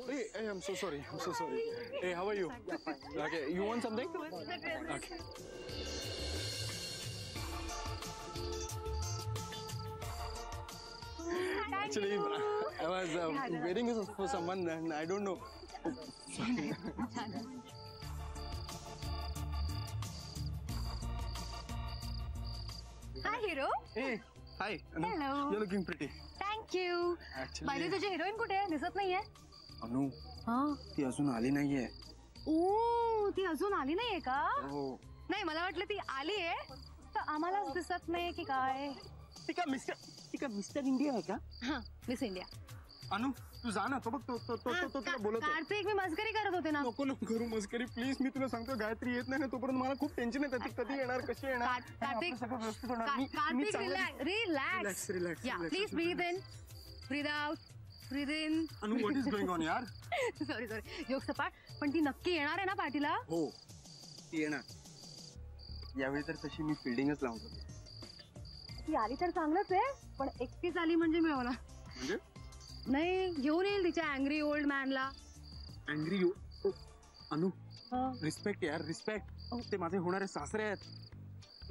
Hey, I'm so sorry. I'm so sorry. Hey, how are you? Okay, you want something? Okay. Actually, I was waiting for someone and I don't know. Hi, hero. Hey, hi. Anu, Hello. You're looking pretty. Thank you. Actually- माझी तुझी heroine कुठे आहे? दिसत नाहीये. अनु, ती अजून आली नाहीये. ओ, ती अजून आली नाहीये का? हो. नाही, मला वाटलं ती आली आहे तर आम्हालाच दिसत नाही की काय. ती का मिस्टर इंडिया आहे का? हा, मिस इंडिया. अनु, तू जा ना. तो बघ, तो तुला बोलत आहे. कार्तिक, मी मस्करी करत होते ना. नको करू मस्करी प्लीज. मी तुला सांगतो गायत्री येत नाही ना तोपर्यंत मला खूप टेन्शन येतं. ती कधी येणार, कशी येणार. कार्तिक, सगळं व्यवस्थित होणार. मी कार्तिक, चांगलं- रिलॅक्स. Relax. या, please breathe in, breathe out, breathe in. Anu, what is going on यार? सॉरी जोक सपाट. पण ती नक्की येणार आहे ना पार्टीला? हो, ती येणार. यावेळी तर तशी मी फिल्डिंगच लावून होती. ती आली तर चांगलंच आहे, पण एकटीच आली म्हणजे मिळवला. म्हणजे नाही, घेऊन येईल तिच्या अँग्री ओल्ड मॅनला. Angry you. अनु, रिस्पेक्ट यार, रिस्पेक्ट. ते माझे होणारे सासरे आहेत.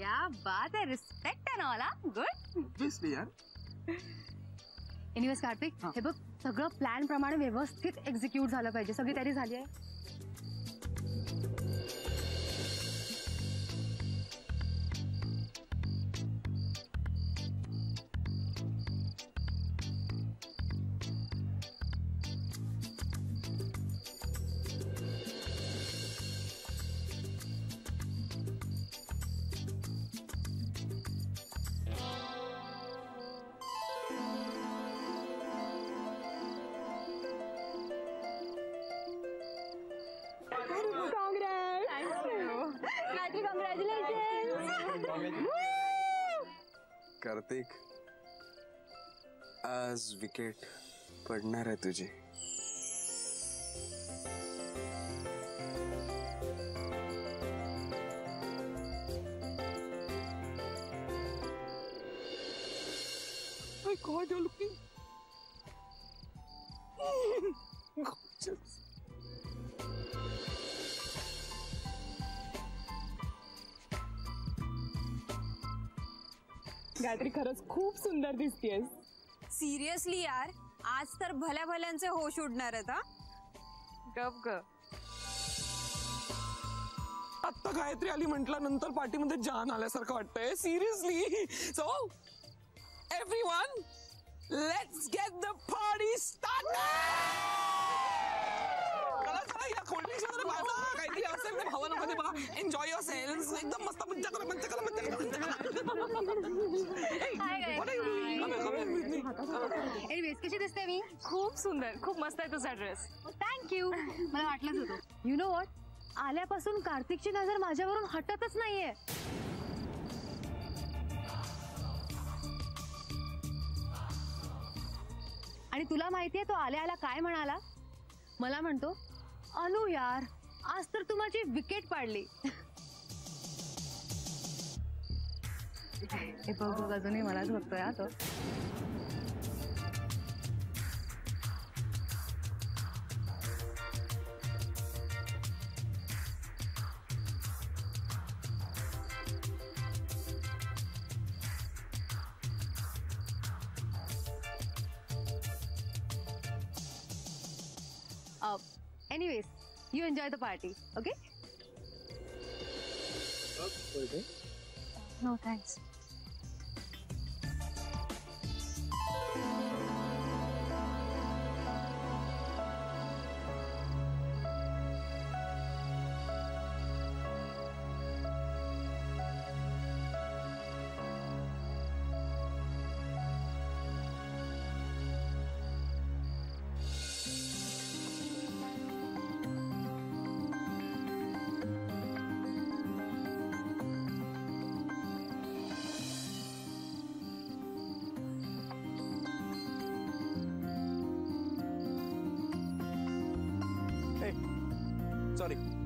या बात आहे, रिस्पेक्ट आहे ना मला. गुड. ऑब्विसली यार. एनिवेज कार्तिक, हे बघ, सगळं प्लॅन प्रमाणे व्यवस्थित एक्झिक्यूट झालं पाहिजे. सगळी तयारी झाली आहे. कार्तिक, आज विकेट पडणार आहे तुझी. My God, you're looking gorgeous. Gayatri, खरंच खूप सुंदर दिसतेस. सिरियसली यार, आज तर भल्या भल्यांचे होश उडणार आहेत. हा, गप ग. आता गायत्री आली म्हटल्यानंतर पार्टीमध्ये जान आल्यासारखं वाटतंय. Seriously. So everyone, let's get the party started. चला या कोल्ड ड्रिंक्स वगैरे माझा काहीतरी असेल ना भावनामध्ये बघा. Enjoy your sales. एकदम मस्त मज्जा करा. एनिवेज, कशी दिसते मी? खूप सुंदर, खूप मस्त आहे तुझा ड्रेस. थँक्यू. मला वाटलंच होतं. यु नो व्हॉट, आल्यापासून कार्तिकची नजर माझ्यावरून हटतच नाहीये. आणि तुला माहितीये तो आल्या काय म्हणाला? मला म्हणतो, अनु यार, आज तर तू माझी विकेट पाडली. हे बघ, अजूनही मलाच बघतोय हा तो. Anyways, you enjoy the party, okay? No, thanks. Sorry.